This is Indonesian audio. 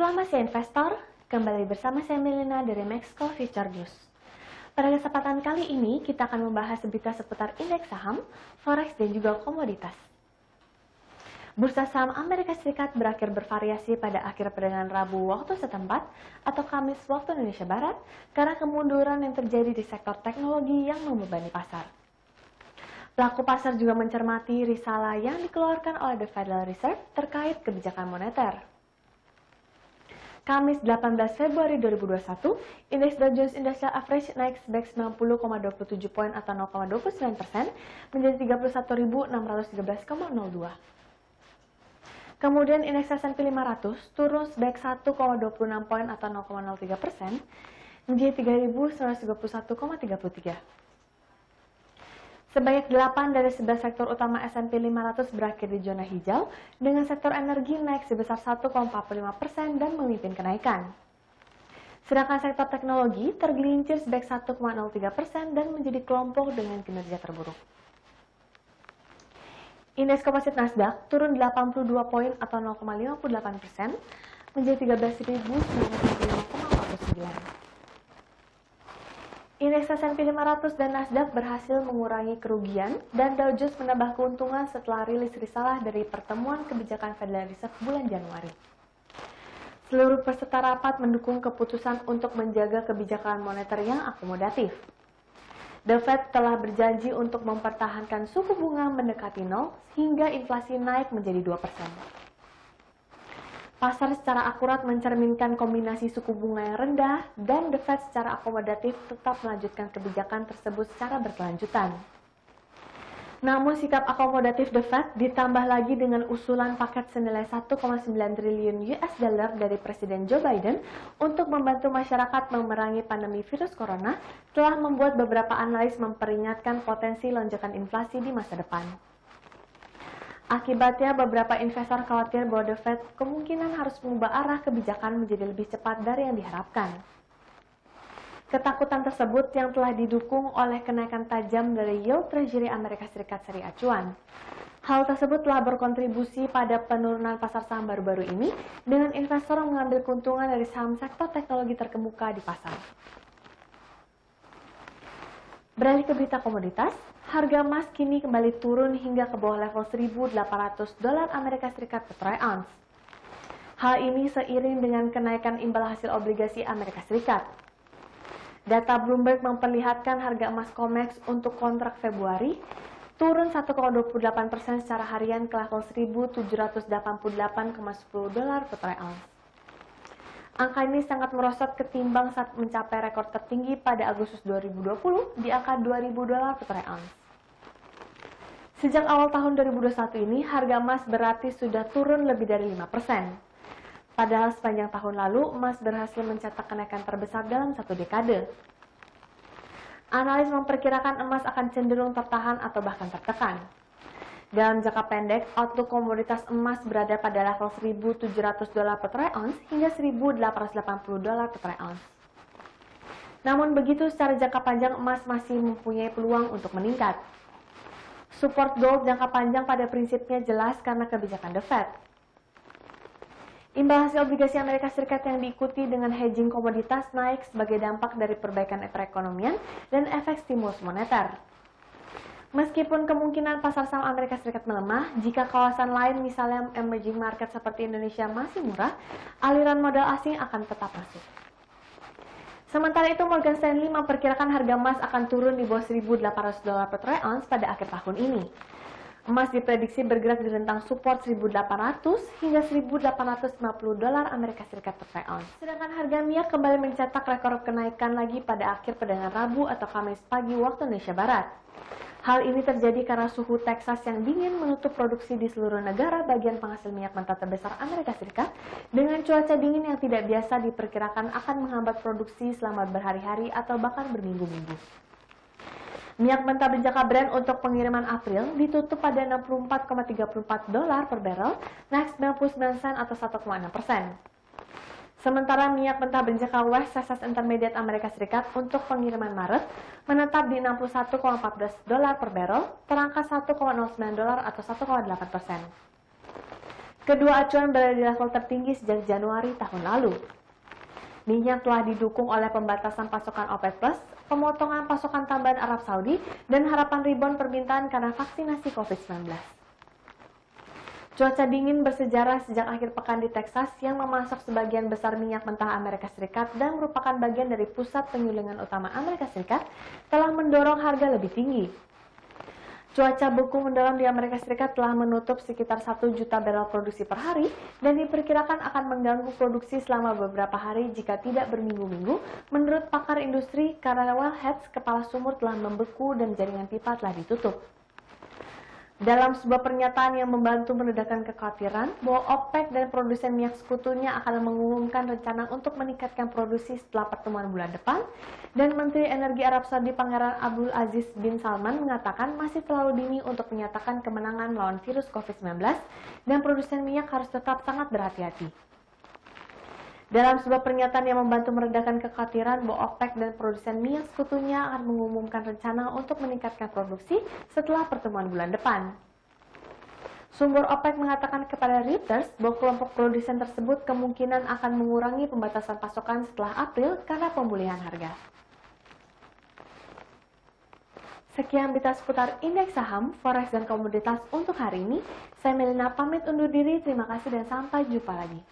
Selamat siang investor, kembali bersama saya Melina dari Maxco Future News. Pada kesempatan kali ini kita akan membahas berita seputar indeks saham, forex dan juga komoditas. Bursa saham Amerika Serikat berakhir bervariasi pada akhir perdagangan Rabu waktu setempat atau Kamis waktu Indonesia Barat karena kemunduran yang terjadi di sektor teknologi yang membebani pasar. Pelaku pasar juga mencermati risalah yang dikeluarkan oleh The Federal Reserve terkait kebijakan moneter. Kamis 18 Februari 2021, indeks Dow Jones Industrial Average naik sebanyak 90,27 poin atau 0,29% menjadi 31.613,02. Kemudian indeks S&P 500 turun sebanyak 1,26 poin atau 0,03% menjadi 3.931,33. Sebanyak 8 dari 11 sektor utama S&P 500 berakhir di zona hijau, dengan sektor energi naik sebesar 1,45% dan memimpin kenaikan. Sedangkan sektor teknologi tergelincir sebanyak 1,03% dan menjadi kelompok dengan kinerja terburuk. Indeks komposit Nasdaq turun 82 poin atau 0,58% menjadi 13.995,49. Indeks S&P 500 dan Nasdaq berhasil mengurangi kerugian dan Dow Jones menambah keuntungan setelah rilis risalah dari pertemuan kebijakan Federal Reserve bulan Januari. Seluruh peserta rapat mendukung keputusan untuk menjaga kebijakan moneter yang akomodatif. The Fed telah berjanji untuk mempertahankan suku bunga mendekati 0 hingga inflasi naik menjadi 2%. Pasar secara akurat mencerminkan kombinasi suku bunga yang rendah dan The Fed secara akomodatif tetap melanjutkan kebijakan tersebut secara berkelanjutan. Namun sikap akomodatif The Fed ditambah lagi dengan usulan paket senilai 1,9 triliun US dollar dari Presiden Joe Biden untuk membantu masyarakat memerangi pandemi virus corona telah membuat beberapa analis memperingatkan potensi lonjakan inflasi di masa depan. Akibatnya, beberapa investor khawatir bahwa The Fed kemungkinan harus mengubah arah kebijakan menjadi lebih cepat dari yang diharapkan. Ketakutan tersebut yang telah didukung oleh kenaikan tajam dari yield Treasury Amerika Serikat seri acuan. Hal tersebut telah berkontribusi pada penurunan pasar saham baru-baru ini dengan investor mengambil keuntungan dari saham sektor teknologi terkemuka di pasar. Beralih ke berita komoditas, harga emas kini kembali turun hingga ke bawah level $1.800 Amerika Serikat per troy ounce. Hal ini seiring dengan kenaikan imbal hasil obligasi Amerika Serikat. Data Bloomberg memperlihatkan harga emas COMEX untuk kontrak Februari turun 1,28% secara harian ke level $1.788,10 per troy ounce. Angka ini sangat merosot ketimbang saat mencapai rekor tertinggi pada Agustus 2020 di angka $2.000 per troy ounce. Sejak awal tahun 2021 ini, harga emas berarti sudah turun lebih dari 5%. Padahal sepanjang tahun lalu, emas berhasil mencetak kenaikan terbesar dalam satu dekade. Analis memperkirakan emas akan cenderung tertahan atau bahkan tertekan. Dalam jangka pendek, outlook komoditas emas berada pada level $1.700 per troy ounce hingga $1.880 per troy ounce. Namun begitu, secara jangka panjang emas masih mempunyai peluang untuk meningkat. Support gold jangka panjang pada prinsipnya jelas karena kebijakan The Fed. Imbal hasil obligasi Amerika Serikat yang diikuti dengan hedging komoditas naik sebagai dampak dari perbaikan perekonomian dan efek stimulus moneter. Meskipun kemungkinan pasar saham Amerika Serikat melemah, jika kawasan lain misalnya emerging market seperti Indonesia masih murah, aliran modal asing akan tetap masuk. Sementara itu, Morgan Stanley memperkirakan harga emas akan turun di bawah $1.800 per troy ounce pada akhir tahun ini. Emas diprediksi bergerak di rentang support 1.800 hingga $1.850 Amerika Serikat per troy ounce. Sedangkan harga minyak kembali mencetak rekor kenaikan lagi pada akhir perdagangan Rabu atau Kamis pagi waktu Indonesia Barat. Hal ini terjadi karena suhu Texas yang dingin menutup produksi di seluruh negara bagian penghasil minyak mentah terbesar Amerika Serikat dengan cuaca dingin yang tidak biasa diperkirakan akan menghambat produksi selama berhari-hari atau bahkan berminggu-minggu. Minyak mentah berjangka Brent untuk pengiriman April ditutup pada $64,34 per barrel, naik 99 sen atau 1,6%. Sementara minyak mentah berjangka West Texas Intermediate Amerika Serikat untuk pengiriman Maret menetap di $61,14 per barrel, terangkat $1,09 atau 1,8%. Kedua acuan berada di level tertinggi sejak Januari tahun lalu. Minyak telah didukung oleh pembatasan pasokan OPEC+, pemotongan pasokan tambahan Arab Saudi, dan harapan rebound permintaan karena vaksinasi COVID-19. Cuaca dingin bersejarah sejak akhir pekan di Texas yang memasok sebagian besar minyak mentah Amerika Serikat dan merupakan bagian dari pusat penyulingan utama Amerika Serikat telah mendorong harga lebih tinggi. Cuaca beku mendalam di Amerika Serikat telah menutup sekitar 1 juta barel produksi per hari dan diperkirakan akan mengganggu produksi selama beberapa hari jika tidak berminggu-minggu, menurut pakar industri karena wellheads kepala sumur telah membeku dan jaringan pipa telah ditutup. Dalam sebuah pernyataan yang membantu meredakan kekhawatiran bahwa OPEC dan produsen minyak sekutunya akan mengumumkan rencana untuk meningkatkan produksi setelah pertemuan bulan depan, dan Menteri Energi Arab Saudi Pangeran Abdul Aziz bin Salman mengatakan masih terlalu dini untuk menyatakan kemenangan melawan virus COVID-19 dan produsen minyak harus tetap sangat berhati-hati. Dalam sebuah pernyataan yang membantu meredakan kekhawatiran bahwa OPEC dan produsen minyak sekutunya akan mengumumkan rencana untuk meningkatkan produksi setelah pertemuan bulan depan. Sumber OPEC mengatakan kepada Reuters bahwa kelompok produsen tersebut kemungkinan akan mengurangi pembatasan pasokan setelah April karena pemulihan harga. Sekian berita seputar indeks saham, forex, dan komoditas untuk hari ini. Saya Melina pamit undur diri, terima kasih dan sampai jumpa lagi.